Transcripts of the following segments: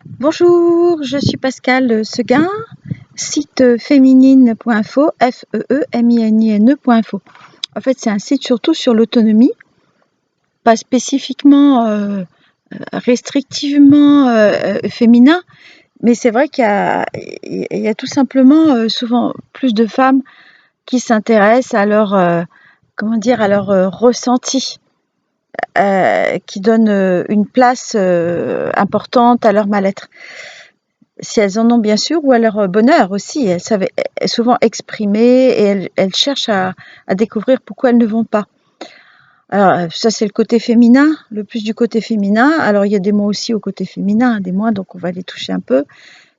Bonjour, je suis Pascal Seguin, site féminine.info, F-E-E-M-I-N-I-N-E.info. En fait, c'est un site surtout sur l'autonomie, pas spécifiquement restrictivement féminin, mais c'est vrai qu'il y a tout simplement souvent plus de femmes qui s'intéressent à leur, à leur ressenti, qui donnent une place importante à leur mal-être. Si elles en ont bien sûr, ou à leur bonheur aussi. Elles savent souvent exprimer et elles cherchent à découvrir pourquoi elles ne vont pas. Alors ça c'est le côté féminin, le plus du côté féminin. Alors il y a des mots aussi au côté féminin, des moins, donc on va les toucher un peu.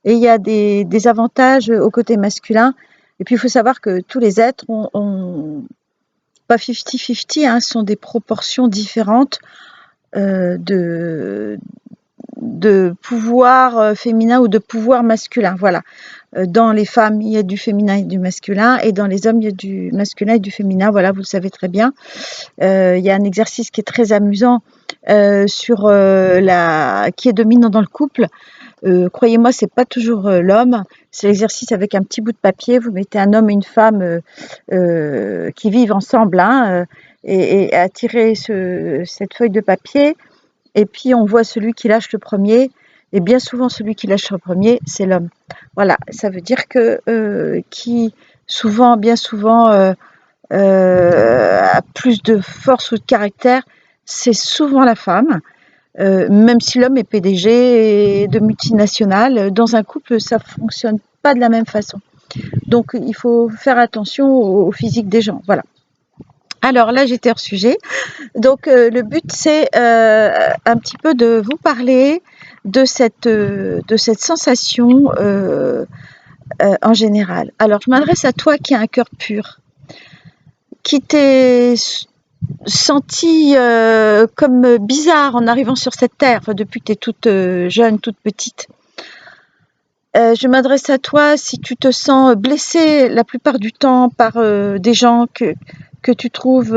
Et il y a des avantages au côté masculin. Et puis il faut savoir que tous les êtres ont pas 50-50, hein, sont des proportions différentes de pouvoir féminin ou de pouvoir masculin. Voilà. Dans les femmes, il y a du féminin et du masculin, et dans les hommes, il y a du masculin et du féminin. Voilà, vous le savez très bien. Il y a un exercice qui est très amusant sur qui est dominant dans le couple. Croyez-moi, c'est pas toujours l'homme. C'est l'exercice avec un petit bout de papier. Vous mettez un homme et une femme qui vivent ensemble, hein, et à tirer cette feuille de papier. Et puis on voit celui qui lâche le premier. Et bien souvent, celui qui lâche le premier, c'est l'homme. Voilà, ça veut dire que bien souvent, a plus de force ou de caractère, c'est souvent la femme. Même si l'homme est PDG et de multinationales, dans un couple, ça fonctionne pas de la même façon. Donc, il faut faire attention au physique des gens. Voilà. Alors là, j'étais hors sujet. Donc, le but, c'est un petit peu de vous parler de cette sensation en général. Alors, je m'adresse à toi qui as un cœur pur, qui t'es senti comme bizarre en arrivant sur cette terre, enfin, depuis que tu es toute jeune, toute petite. Je m'adresse à toi si tu te sens blessée la plupart du temps par des gens que tu trouves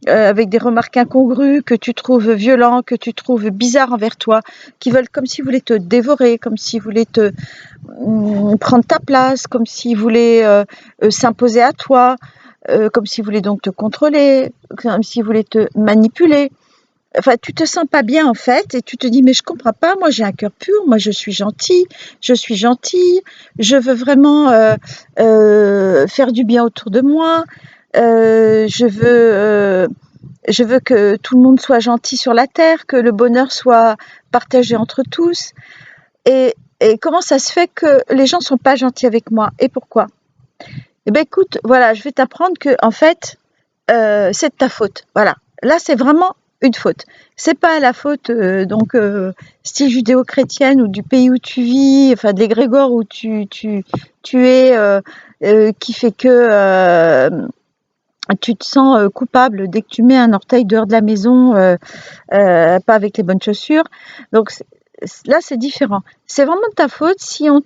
avec des remarques incongrues, que tu trouves violents, que tu trouves bizarres envers toi, qui veulent comme s'ils voulaient te dévorer, comme s'ils voulaient te prendre ta place, comme s'ils voulaient s'imposer à toi, comme s'ils voulaient donc te contrôler, comme s'ils voulaient te manipuler. Enfin, tu te sens pas bien en fait, et tu te dis mais je comprends pas, moi j'ai un cœur pur, moi je suis gentille, je veux vraiment faire du bien autour de moi, je veux que tout le monde soit gentil sur la terre, que le bonheur soit partagé entre tous. Et comment ça se fait que les gens sont pas gentils avec moi, et pourquoi? Eh ben écoute, voilà, je vais t'apprendre que en fait, c'est de ta faute. Voilà, là c'est vraiment une faute. C'est pas la faute style judéo-chrétienne ou du pays où tu vis, enfin de l'égrégore où tu es, qui fait que tu te sens coupable dès que tu mets un orteil dehors de la maison, pas avec les bonnes chaussures. Donc là c'est différent. C'est vraiment de ta faute si on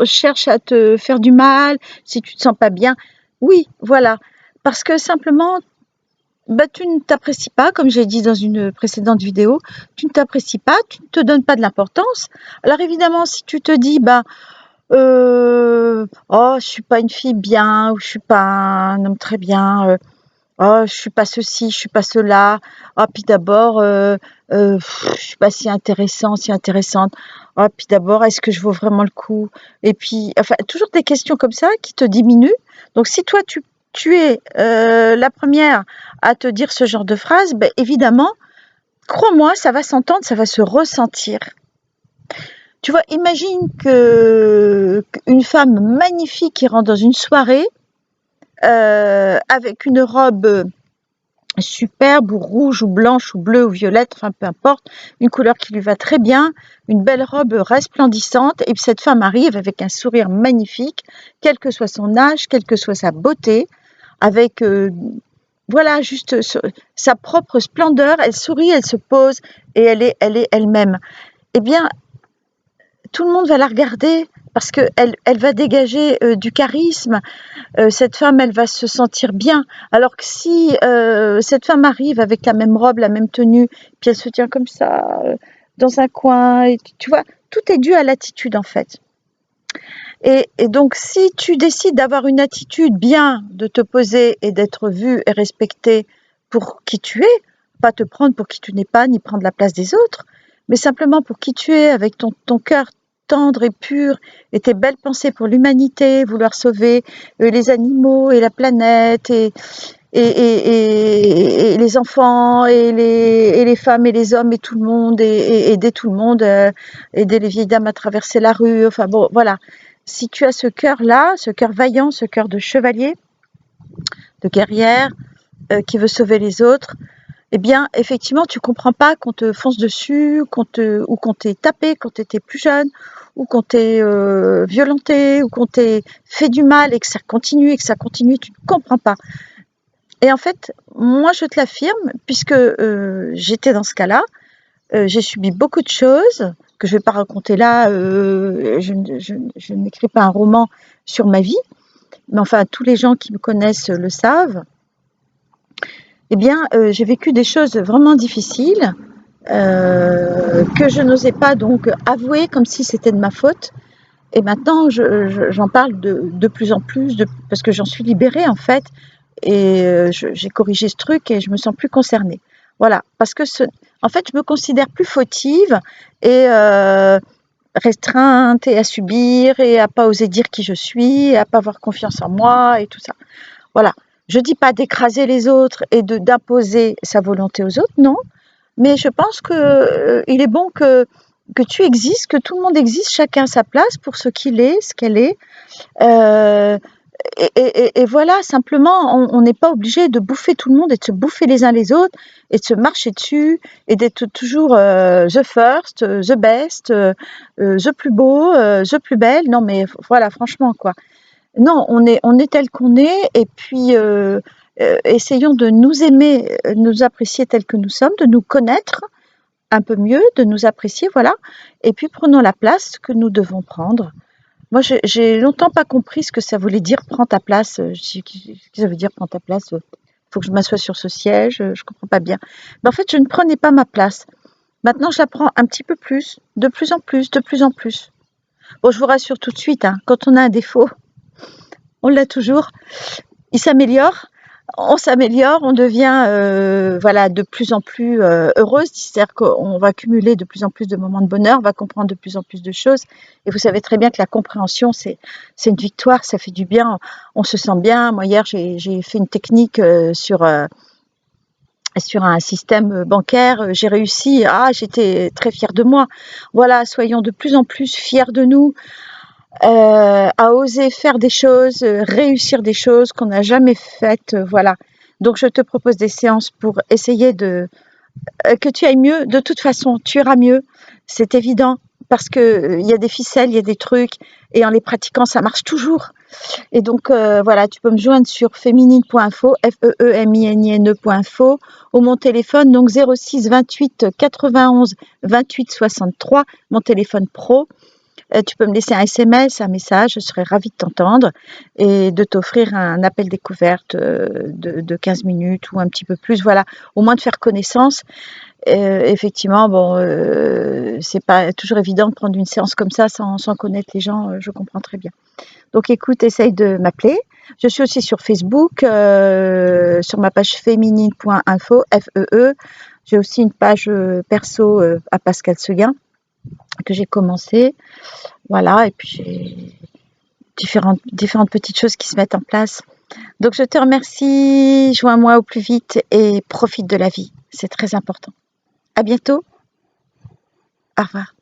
cherche à te faire du mal, si tu te sens pas bien. Oui, voilà. Parce que simplement, bah, tu ne t'apprécies pas, comme j'ai dit dans une précédente vidéo, tu ne t'apprécies pas, tu ne te donnes pas de l'importance. Alors évidemment, si tu te dis, bah, oh, je suis pas une fille bien, ou je suis pas un homme très bien, oh, je suis pas ceci, je suis pas cela. Ah, puis d'abord, je suis pas si intéressant, si intéressante. Ah, puis d'abord, est-ce que je vaux vraiment le coup? Et puis, enfin, toujours des questions comme ça qui te diminuent. Donc, si toi, tu es la première à te dire ce genre de phrase, ben, évidemment, crois-moi, ça va s'entendre, ça va se ressentir. Tu vois, imagine qu'une femme magnifique qui rentre dans une soirée avec une robe superbe, ou rouge, ou blanche, ou bleue, ou violette, enfin peu importe, une couleur qui lui va très bien, une belle robe resplendissante, et puis cette femme arrive avec un sourire magnifique, quel que soit son âge, quelle que soit sa beauté, avec voilà, juste sa propre splendeur, elle sourit, elle se pose, et elle est elle-même. Eh bien, tout le monde va la regarder parce qu'elle va dégager du charisme. Cette femme, elle va se sentir bien. Alors que si cette femme arrive avec la même robe, la même tenue, puis elle se tient comme ça, dans un coin, et tu vois, tout est dû à l'attitude en fait. Et donc, si tu décides d'avoir une attitude bien, de te poser et d'être vu et respecté pour qui tu es, pas te prendre pour qui tu n'es pas, ni prendre la place des autres, mais simplement pour qui tu es, avec ton cœur tendre et pur, et tes belles pensées pour l'humanité, vouloir sauver les animaux et la planète, et les enfants, et les femmes et les hommes, et tout le monde, et aider tout le monde, aider les vieilles dames à traverser la rue, enfin bon, voilà. Si tu as ce cœur-là, ce cœur vaillant, ce cœur de chevalier, de guerrière, qui veut sauver les autres, eh bien, effectivement, tu comprends pas qu'on te fonce dessus, ou qu'on t'ait tapé quand tu étais plus jeune, ou qu'on t'ait violenté, ou qu'on t'ait fait du mal, et que ça continue, tu ne comprends pas. Et en fait, moi, je te l'affirme, puisque j'étais dans ce cas-là, j'ai subi beaucoup de choses que je ne vais pas raconter là. Je n'écris pas un roman sur ma vie, mais enfin, tous les gens qui me connaissent le savent. Eh bien, j'ai vécu des choses vraiment difficiles que je n'osais pas donc avouer comme si c'était de ma faute. Et maintenant, j'en parle de plus en plus, parce que j'en suis libérée en fait, et j'ai corrigé ce truc et je me sens plus concernée. Voilà, parce que en fait, je me considère plus fautive et restreinte, et à subir, et à pas oser dire qui je suis, et à pas avoir confiance en moi et tout ça. Voilà. Je dis pas d'écraser les autres et d'imposer sa volonté aux autres, non. Mais je pense que il est bon que tu existes, que tout le monde existe, chacun à sa place pour ce qu'il est, ce qu'elle est. Euh, et voilà, simplement, on n'est pas obligé de bouffer tout le monde et de se bouffer les uns les autres et de se marcher dessus et d'être toujours the first, the best, the plus beau, the plus belle. Non, mais voilà, franchement, quoi. Non, on est tel qu'on est, et puis essayons de nous aimer, nous apprécier tels que nous sommes, de nous connaître un peu mieux, de nous apprécier, voilà. Et puis prenons la place que nous devons prendre. Moi, j'ai longtemps pas compris ce que ça voulait dire prends ta place. Qu'est-ce que ça veut dire prends ta place? Faut que je m'assoie sur ce siège, je comprends pas bien. Mais en fait, je ne prenais pas ma place. Maintenant, je la prends un petit peu plus, de plus en plus, de plus en plus. Bon, je vous rassure tout de suite, hein, quand on a un défaut, on l'a toujours. Il s'améliore, on s'améliore, on devient voilà, de plus en plus heureuse, c'est-à-dire qu'on va accumuler de plus en plus de moments de bonheur, on va comprendre de plus en plus de choses. Et vous savez très bien que la compréhension, c'est une victoire, ça fait du bien, on se sent bien. Moi, hier, j'ai fait une technique sur un système bancaire, j'ai réussi, j'étais très fière de moi. Voilà, soyons de plus en plus fiers de nous, à oser faire des choses, réussir des choses qu'on n'a jamais faites, voilà. Donc je te propose des séances pour essayer que tu ailles mieux. De toute façon, tu iras mieux, c'est évident, parce que il y a des ficelles, il y a des trucs, et en les pratiquant, ça marche toujours. Et donc voilà, tu peux me joindre sur féminine.info, feminine.info, ou mon téléphone, donc 06 28 91 28 63, mon téléphone pro. Tu peux me laisser un SMS, un message, je serais ravie de t'entendre et de t'offrir un appel découverte de 15 minutes ou un petit peu plus, voilà, au moins de faire connaissance. Effectivement, bon, c'est pas toujours évident de prendre une séance comme ça sans connaître les gens, je comprends très bien. Donc écoute, essaye de m'appeler. Je suis aussi sur Facebook, sur ma page féminine.info, FEE. J'ai aussi une page perso à Pascal Seguin que j'ai commencé. Voilà, et puis j'ai différentes petites choses qui se mettent en place. Donc je te remercie, joins-moi au plus vite et profite de la vie. C'est très important. À bientôt. Au revoir.